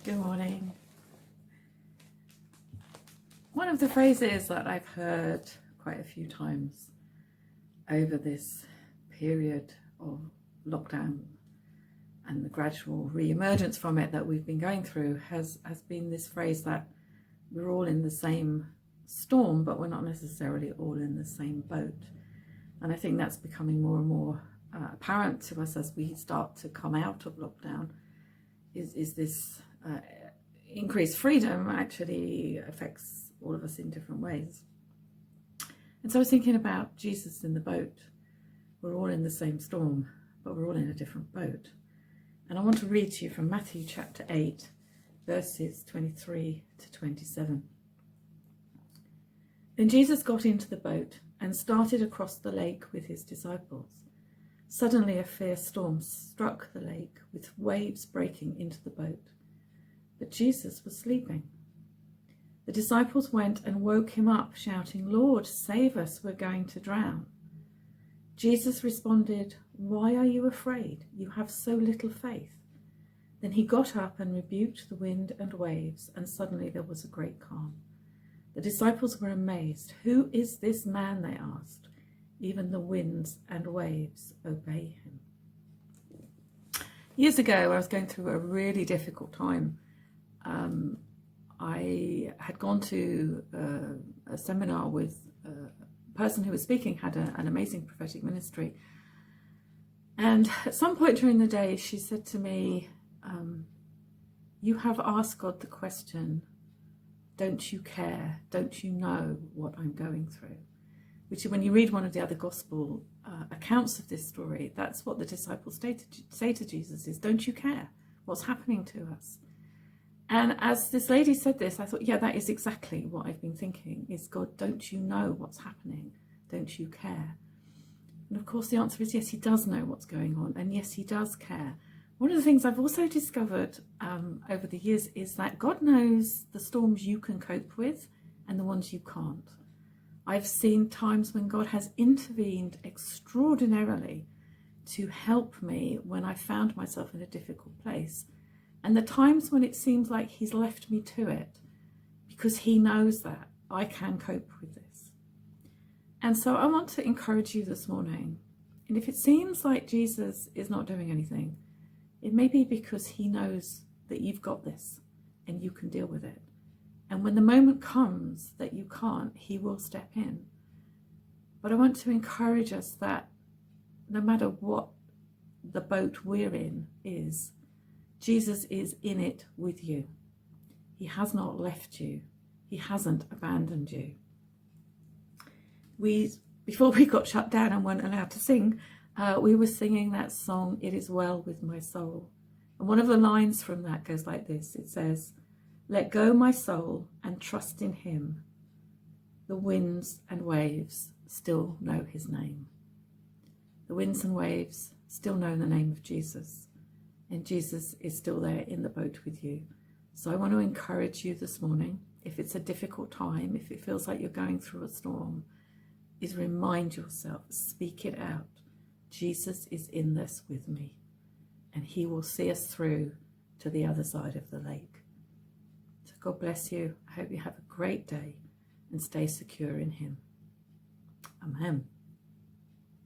Good morning. One of the phrases that I've heard quite a few times over this period of lockdown and the gradual re-emergence from it that we've been going through has been this phrase that we're all in the same storm, but we're not necessarily all in the same boat. And I think that's becoming more and more apparent to us as we start to come out of lockdown, is this increased freedom actually affects all of us in different ways. And so I was thinking about Jesus in the boat. We're all in the same storm, but we're all in a different boat. And I want to read to you from Matthew chapter 8, verses 23 to 27. Then Jesus got into the boat and started across the lake with his disciples. Suddenly a fierce storm struck the lake, with waves breaking into the boat. But Jesus was sleeping. The disciples went and woke him up, shouting, "Lord, save us, we're going to drown." Jesus responded, "Why are you afraid? You have so little faith." Then he got up and rebuked the wind and waves, and suddenly there was a great calm. The disciples were amazed. "Who is this man?" they asked. "Even the winds and waves obey him." Years ago, I was going through a really difficult time. I had gone to a seminar with a person who was speaking, had an amazing prophetic ministry. And at some point during the day, she said to me, "You have asked God the question, don't you care? Don't you know what I'm going through?" Which, when you read one of the other gospel accounts of this story, that's what the disciples say to Jesus is, "Don't you care what's happening to us?" And as this lady said this, I thought, yeah, that is exactly what I've been thinking, is, God, don't you know what's happening? Don't you care? And of course the answer is yes, he does know what's going on, and yes, he does care. One of the things I've also discovered over the years is that God knows the storms you can cope with and the ones you can't. I've seen times when God has intervened extraordinarily to help me when I found myself in a difficult place. And the times when it seems like he's left me to it, because he knows that I can cope with this. And so I want to encourage you this morning. And if it seems like Jesus is not doing anything, it may be because he knows that you've got this and you can deal with it. And when the moment comes that you can't, he will step in. But I want to encourage us that no matter what the boat we're in is, Jesus is in it with you. He has not left you. He hasn't abandoned you. Before we got shut down and weren't allowed to sing, we were singing that song, "It Is Well With My Soul." And one of the lines from that goes like this. It says, "Let go my soul and trust in him. The winds and waves still know his name." The winds and waves still know the name of Jesus. And Jesus is still there in the boat with you. So I want to encourage you this morning, if it's a difficult time, if it feels like you're going through a storm, is remind yourself, speak it out. Jesus is in this with me, and he will see us through to the other side of the lake. So God bless you. I hope you have a great day and stay secure in him. Amen.